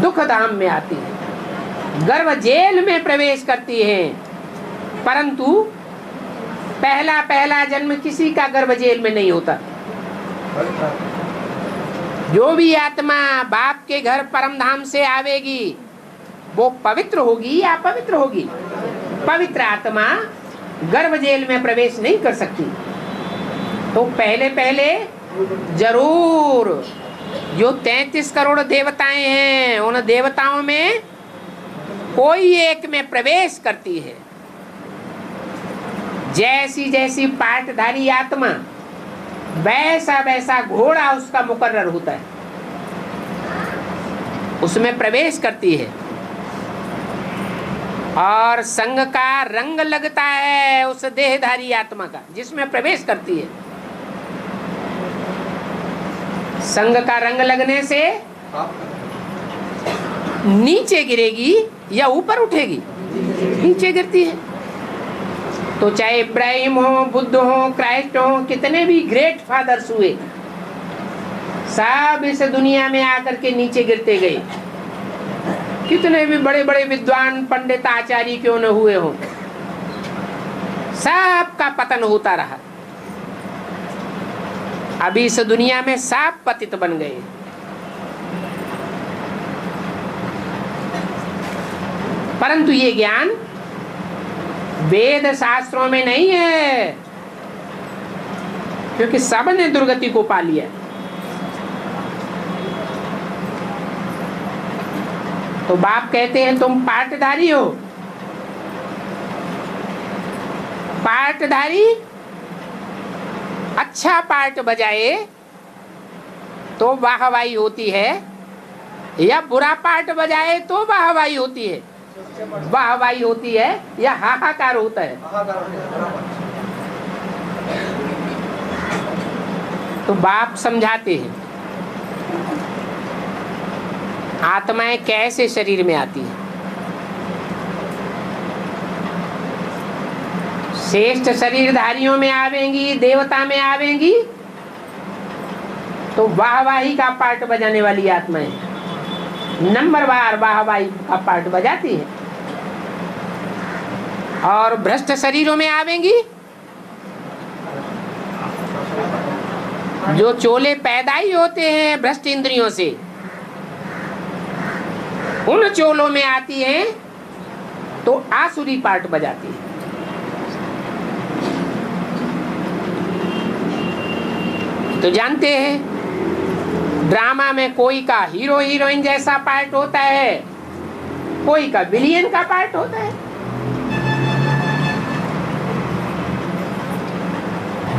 दुखधाम में आती है। गर्भ जेल में प्रवेश करती हैं। परंतु पहला पहला जन्म किसी का गर्भ जेल में नहीं होता। जो भी आत्मा बाप के घर परम धाम से आवेगी वो पवित्र होगी या अपवित्र होगी? पवित्र आत्मा गर्भ जेल में प्रवेश नहीं कर सकती। तो पहले पहले जरूर जो 33 करोड़ देवताएं हैं उन देवताओं में कोई एक में प्रवेश करती है। जैसी जैसी पाठधारी आत्मा वैसा वैसा घोड़ा उसका मुकर्रर होता है, उसमें प्रवेश करती है और संग का रंग लगता है उस देहधारी आत्मा का जिसमें प्रवेश करती है। संग का रंग लगने से नीचे गिरेगी या ऊपर उठेगी? नीचे गिरती है। तो चाहे इब्राहिम हो, बुद्ध हो, क्राइस्ट हो, कितने भी ग्रेट फादर्स हुए, सब इस दुनिया में आकर के नीचे गिरते गए। कितने भी बड़े बड़े विद्वान पंडित आचार्य क्यों न हुए हो, सबका पतन होता रहा। अभी इस दुनिया में सब पतित बन गए। परंतु ये ज्ञान वेद शास्त्रों में नहीं है, क्योंकि सब ने दुर्गति को पा लिया। तो बाप कहते हैं तुम पाटधारी हो। पाटधारी अच्छा पाट बजाए तो वाहवाही होती है, या बुरा पाट बजाए तो वाहवाही होती है? वाहवाही होती है या हाहाकार होता है? तो बाप समझाते हैं आत्माएं कैसे शरीर में आती है। श्रेष्ठ शरीरधारियों में आवेंगी, देवता में आवेंगी तो वाहवाही का पार्ट बजाने वाली आत्माएं नंबरवार वाहवाही का पार्ट बजाती है। और भ्रष्ट शरीरों में आवेंगी, जो चोले पैदा ही होते हैं भ्रष्ट इंद्रियों से, उन चोलों में आती हैं तो आसुरी पार्ट बजाती है। तो जानते हैं ड्रामा में कोई का हीरो हीरोइन जैसा पार्ट होता है, कोई का विलेन का पार्ट होता है।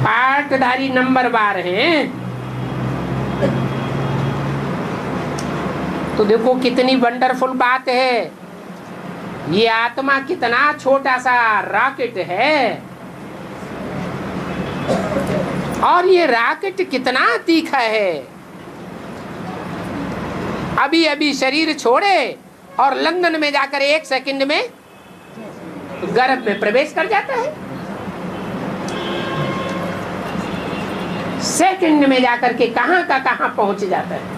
पार्टधारी नंबरवार हैं। तो देखो कितनी वंडरफुल बात है। ये आत्मा कितना छोटा सा रॉकेट है, और ये रॉकेट कितना तीखा है। अभी अभी शरीर छोड़े और लंदन में जाकर 1 सेकंड में गर्भ में प्रवेश कर जाता है। सेकंड में जाकर के कहां का कहां पहुंच जाता है।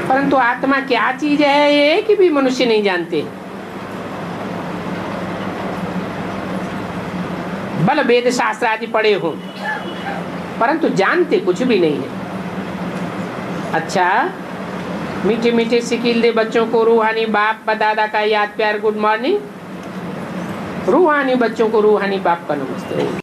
परंतु आत्मा क्या चीज है ये कि भी मनुष्य नहीं जानते। बल वेद शास्त्र आदि पढ़े हो परंतु जानते कुछ भी नहीं है। अच्छा, मीठे मीठे सिकिल दे बच्चों को रूहानी बाप दादा का याद प्यार गुड मॉर्निंग। रूहानी बच्चों को रूहानी बाप का नमस्ते।